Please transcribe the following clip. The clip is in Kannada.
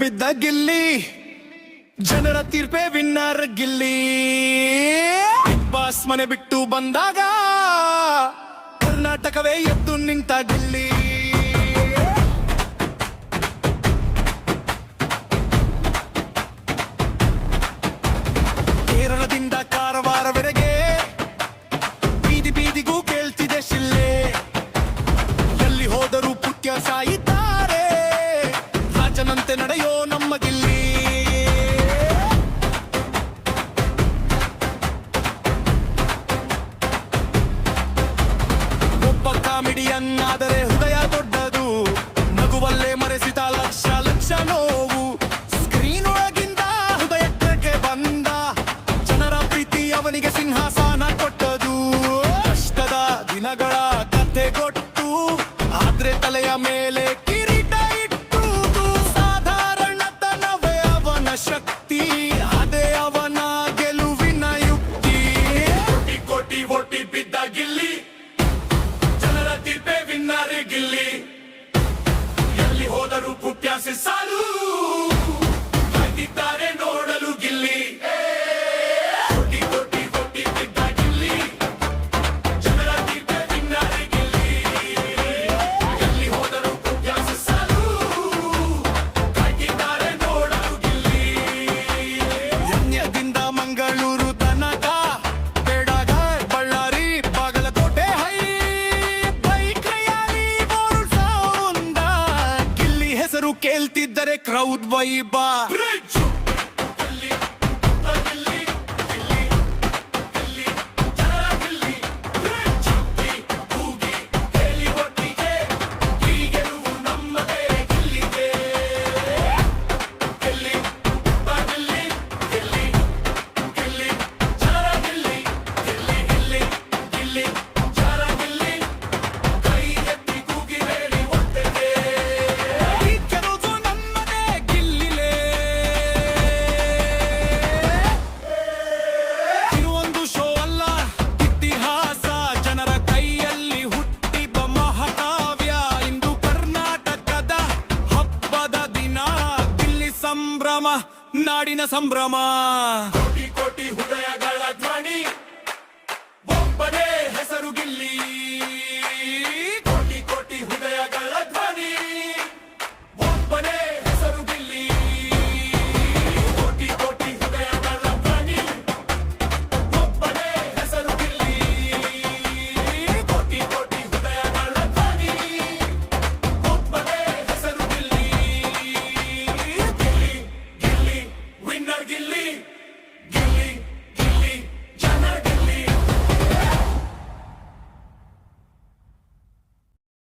ಬಿದ್ದ ಗಿಲ್ಲಿ, ಜನರ ತೀರ್ಪೆ ವಿನ್ನರ್ ಗಿಲ್ಲಿ. ಬಿಗ್ ಬಾಸ್ ಮನೆ ಬಿಟ್ಟು ಬಂದಾಗ ಕರ್ನಾಟಕವೇ ಎದ್ದು ನಿಂತ ಗಿಲ್ಲಿ. ಕೇರಳದಿಂದ ಕಾರವಾರವರೆಗೆ ಬೀದಿ ಬೀದಿಗೂ ಕೇಳ್ತಿದೆ ಶಿಲ್ಲೆ. ಎಲ್ಲಿ ಹೋದರೂ ಪುಟ್ಯ ಸಾಯಿತಾರೆ, ರಾಜನಂತೆ ನಡೆಯೋ ನಮ್ಮ ಗಿಲ್ಲಿ. ಒಬ್ಬ ಕಾಮಿಡಿಯನ್ ಆದರೆ ಹೃದಯ ದೊಡ್ಡದು, ನಗುವಲ್ಲೇ ಮರೆಸಿದ ಲಕ್ಷ ಲಕ್ಷ ನೋವು. ಸ್ಕ್ರೀನ್ ಒಳಗಿಂದ ಹೃದಯಕ್ಕೆ ಬಂದ, ಜನರ ಪ್ರೀತಿ ಅವನಿಗೆ ಸಿಂಹಾಸನ ಕೊಟ್ಟದು. ಕಷ್ಟದ ದಿನಗಳ ಕಥೆ ಕೊಟ್ಟು, ಆದ್ರೆ ತಲೆಯ ಮೇಲೆ ಕಿರೀಟ ಇಟ್ಟುದು. ಸಾಧಾರಣತನವೇ ಅವನ ಶಕ್ತಿ, ಅದೇ ಅವನ ಗೆಲುವಿನ ಯುಕ್ತಿ. ಕೋಟಿ ಕೋಟಿ ಓಟಿ ಬಿದ್ದ ಗಿಲ್ಲಿ, ಜನರ ತೀರ್ಪೆ ವಿನ್ನರ್ ಗಿಲ್ಲಿ. ಎಲ್ಲಿ ಹೋದರೂ ಪುಟ್ಯಾಸೆ ಸಾಲು, ಕಾಯ್ದಿದ್ದಾರೆ ನೋಡಲು ಗಿಲ್ಲಿ. ಕೋಟಿ ಕೋಟಿ ಕೋಟಿ ಬಿದ್ದ ಗಿಲ್ಲಿ, ಜನರ ತೀರ್ಪೆ ವಿನ್ನರ್ ಗಿಲ್ಲಿ. ಎಲ್ಲಿ ಹೋದರೂ ಪುಟ್ಯಾಸೆ ಸಾಲು, ಕಾಯ್ದಿದ್ದಾರೆ ನೋಡಲು ಗಿಲ್ಲಿ. ಯಜ್ಞದಿಂದ ಮಂಗಳೂರು ತನಕ, ಬೇಡಗ ಬಳ್ಳಾರಿ ಬಾಗಲಕೋಟೆ ಹೈ, ಬೈಕ್ರೆಯಾಲಿ ಬೋರ್ಡ್ ಗಿಲ್ಲಿ ಹೆಸರು ಕೇಳ್ತಿದ್ದರೆ ಕ್ರೌಡ್ ವೈಬ. ಇದೊಂದು ಶೋ ಅಲ್ಲ, ಇತಿಹಾಸ, ಜನರ ಕೈಯಲ್ಲಿ ಹುಟ್ಟಿದ ಮಹಾಕಾವ್ಯ. ಇಂದು ಕರ್ನಾಟಕದ ಹಬ್ಬದ ದಿನ, ಗಿಲ್ಲಿ ಸಂಭ್ರಮ, ನಾಡಿನ ಸಂಭ್ರಮ. ಕೋಟಿ ಕೋಟಿ ಹೃದಯಗಳ ಧ್ವನಿ, ಒಬ್ಬನೇ ಹೆಸರು ಗಿಲ್ಲಿ.